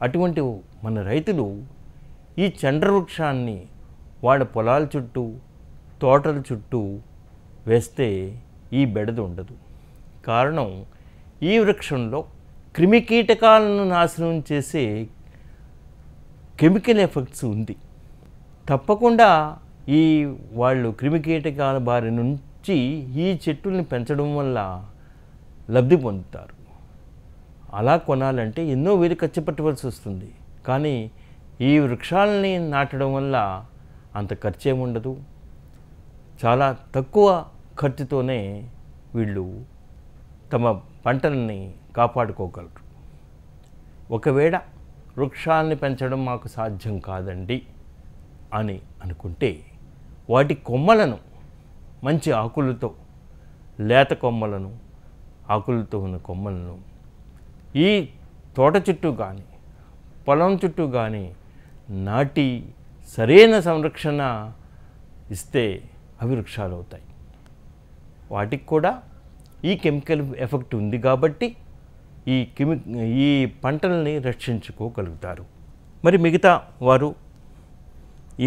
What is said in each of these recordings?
అటువంటి మన రైతులు ఈ చండ్రవృక్షాన్ని వాళ్ళ పొలాల చుట్టూ తోటల చుట్టూ వేస్తే ఈ బెడద ఉండదు. కారణం ఈ వృక్షంలో క్రిమికీటకాలను నాశనం చేసే కెమికల్ ఎఫెక్ట్స్ ఉంది. తప్పకుండా ఈ వాళ్ళు క్రిమికీటకాల బారి నుంచి ఈ చెట్టుల్ని పెంచడం వల్ల లబ్ధి పొందుతారు. అలా కొనాలంటే ఎన్నో వేలు ఖర్చు పెట్టవలసి వస్తుంది. కానీ ఈ వృక్షాలని నాటడం వల్ల అంత ఖర్చు ఏముండదు. చాలా తక్కువ ఖర్చుతోనే వీళ్ళు తమ పంటల్ని కాపాడుకోగలరు. ఒకవేళ వృక్షాలని పెంచడం మాకు సాధ్యం కాదండి అని అనుకుంటే వాటి కొమ్మలను మంచి ఆకులతో, లేత కొమ్మలను, ఆకులతో ఉన్న కొమ్మలను ఈ తోట చుట్టూ కానీ పొలం చుట్టూ కానీ నాటి సరైన సంరక్షణ ఇస్తే అవి వృక్షాలు అవుతాయి. వాటికి కూడా ఈ కెమికల్ ఎఫెక్ట్ ఉంది కాబట్టి ఈ పంటల్ని రక్షించుకోగలుగుతారు. మరి మిగతా వారు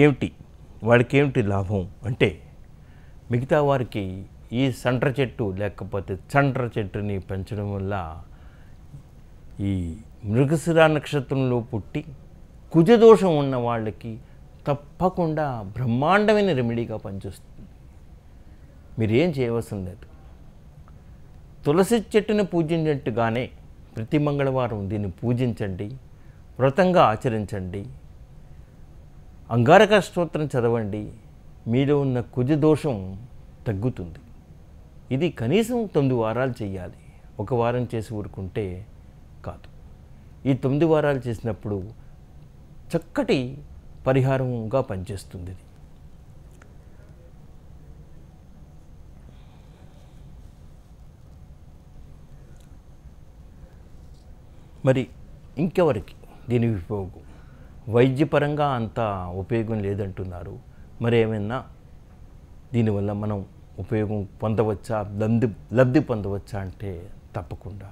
ఏమిటి, వాడికి ఏమిటి లాభం అంటే, మిగతా వారికి ఈ సంట్ర చెట్టు లేకపోతే చండ్ర చెట్టుని పెంచడం వల్ల ఈ మృగశిర నక్షత్రంలో పుట్టి కుజదోషం ఉన్న వాళ్ళకి తప్పకుండా బ్రహ్మాండమైన రెమెడీగా పనిచేస్తుంది. మీరేం చేయవలసిన లేదు. తులసి చెట్టుని పూజించినట్టుగానే ప్రతి మంగళవారం దీన్ని పూజించండి, వ్రతంగా ఆచరించండి, అంగారక స్తోత్రం చదవండి. మీలో ఉన్న కుజదోషం తగ్గుతుంది. ఇది కనీసం 9 వారాలు చేయాలి. ఒక వారం చేసి ఊరుకుంటే కాదు. ఈ 9 వారాలు చేసినప్పుడు చక్కటి పరిహారంగా పనిచేస్తుంది. మరి ఇంకెవరికి దీని ఉపయోగం? వైద్యపరంగా అంత ఉపయోగం లేదంటున్నారు. మరి ఏమైనా దీనివల్ల మనం ఉపయోగం పొందవచ్చా, లబ్ధి పొందవచ్చా అంటే తప్పకుండా.